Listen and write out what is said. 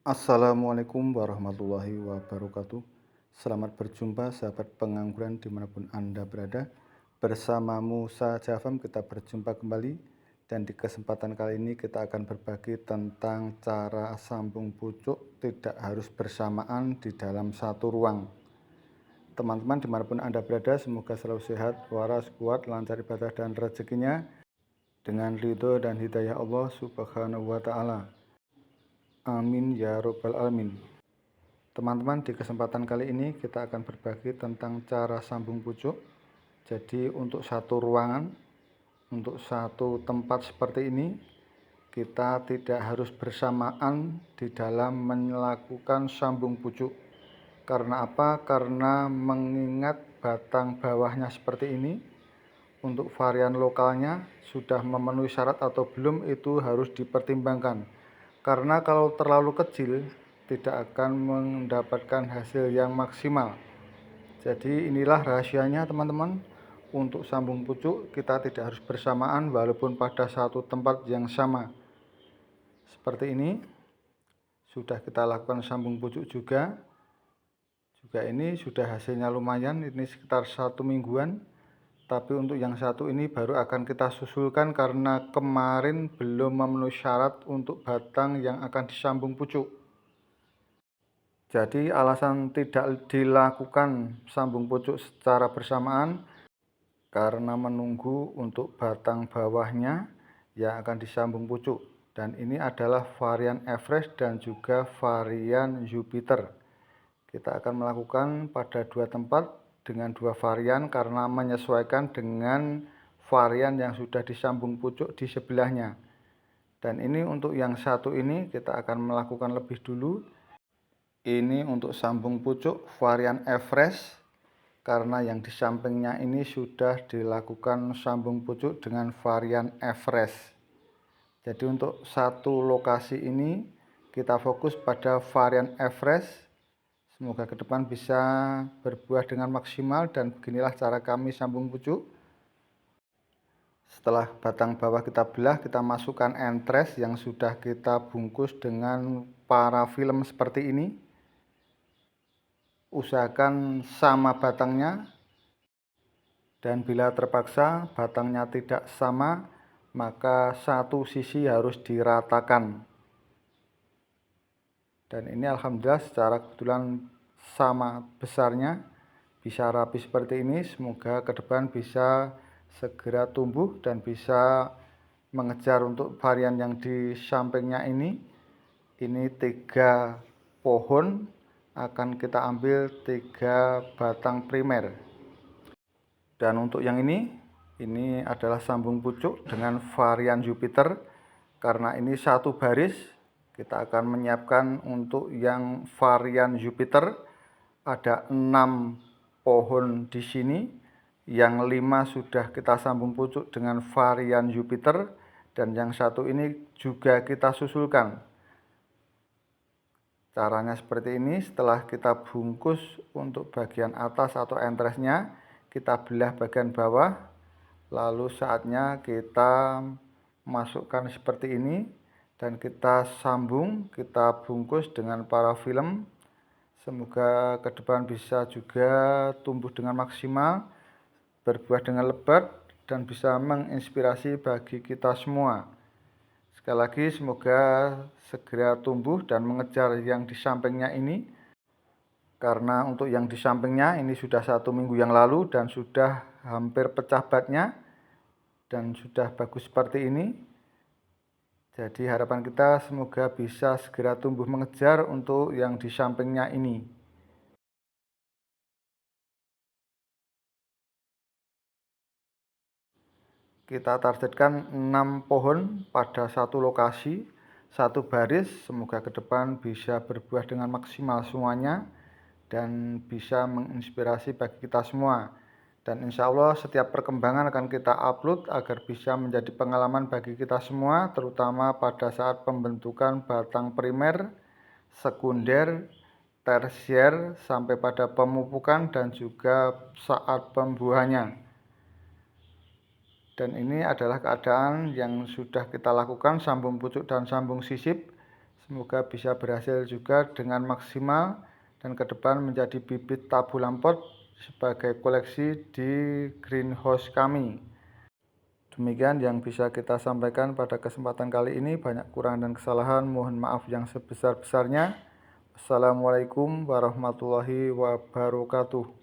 Assalamualaikum warahmatullahi wabarakatuh. Selamat berjumpa sahabat pengangguran dimanapun Anda berada. Bersama Musa Jafam kita berjumpa kembali. Dan di kesempatan kali ini kita akan berbagi tentang cara sambung pucuk tidak harus bersamaan di dalam satu ruang. Teman-teman dimanapun Anda berada, semoga selalu sehat, waras, kuat, lancar ibadah dan rezekinya dengan ridho dan hidayah Allah Subhanahu wa Ta'ala. Amin ya Rabbal Alamin. Teman-teman, di kesempatan kali ini kita akan berbagi tentang cara sambung pucuk. Jadi untuk satu ruangan, untuk satu tempat seperti ini, kita tidak harus bersamaan di dalam melakukan sambung pucuk. Karena apa? Karena mengingat batang bawahnya seperti ini, untuk varian lokalnya sudah memenuhi syarat atau belum itu harus dipertimbangkan. Karena kalau terlalu kecil tidak akan mendapatkan hasil yang maksimal. Jadi inilah rahasianya teman-teman. Untuk sambung pucuk kita tidak harus bersamaan walaupun pada satu tempat yang sama. Seperti ini. Sudah kita lakukan sambung pucuk juga ini sudah hasilnya lumayan, ini sekitar 1 mingguan. Tapi untuk yang satu ini baru akan kita susulkan karena kemarin belum memenuhi syarat untuk batang yang akan disambung pucuk. Jadi alasan tidak dilakukan sambung pucuk secara bersamaan karena menunggu untuk batang bawahnya yang akan disambung pucuk. Dan ini adalah varian Everest dan juga varian Jupiter. Kita akan melakukan pada 2 tempat dengan 2 varian karena menyesuaikan dengan varian yang sudah disambung pucuk di sebelahnya. Dan ini untuk yang satu ini kita akan melakukan lebih dulu. Ini untuk sambung pucuk varian Everest karena yang di sampingnya ini sudah dilakukan sambung pucuk dengan varian Everest. Jadi untuk satu lokasi ini kita fokus pada varian Everest. Semoga ke depan bisa berbuah dengan maksimal dan beginilah cara kami sambung pucuk. Setelah batang bawah kita belah, kita masukkan entres yang sudah kita bungkus dengan parafilm seperti ini. Usahakan sama batangnya, dan bila terpaksa batangnya tidak sama, maka satu sisi harus diratakan. Dan ini alhamdulillah secara kebetulan sama besarnya, bisa rapi seperti ini. Semoga ke depan bisa segera tumbuh dan bisa mengejar untuk varian yang di sampingnya ini. Ini 3 pohon akan kita ambil 3 batang primer. Dan untuk yang ini adalah sambung pucuk dengan varian Jupiter. Karena ini satu baris, kita akan menyiapkan untuk yang varian Jupiter ada 6 pohon di sini, yang 5 sudah kita sambung pucuk dengan varian Jupiter, dan yang satu ini juga kita susulkan. Caranya seperti ini. Setelah kita bungkus untuk bagian atas atau entresnya, kita belah bagian bawah, lalu saatnya kita masukkan seperti ini dan kita sambung, kita bungkus dengan parafilm. Semoga ke depan bisa juga tumbuh dengan maksimal, berbuah dengan lebat, dan bisa menginspirasi bagi kita semua. Sekali lagi semoga segera tumbuh dan mengejar yang di sampingnya ini. Karena untuk yang di sampingnya ini sudah 1 minggu yang lalu dan sudah hampir pecah batnya dan sudah bagus seperti ini. Jadi harapan kita semoga bisa segera tumbuh mengejar untuk yang di sampingnya ini. Kita targetkan 6 pohon pada satu lokasi, satu baris. Semoga ke depan bisa berbuah dengan maksimal semuanya dan bisa menginspirasi bagi kita semua. Dan insya Allah setiap perkembangan akan kita upload agar bisa menjadi pengalaman bagi kita semua, terutama pada saat pembentukan batang primer, sekunder, tersier, sampai pada pemupukan dan juga saat pembuahannya. Dan ini adalah keadaan yang sudah kita lakukan sambung pucuk dan sambung sisip. Semoga bisa berhasil juga dengan maksimal dan ke depan menjadi bibit tabu lampot sebagai koleksi di greenhouse kami. Demikian yang bisa kita sampaikan pada kesempatan kali ini. Banyak kurang dan kesalahan, mohon maaf yang sebesar-besarnya. Assalamualaikum warahmatullahi wabarakatuh.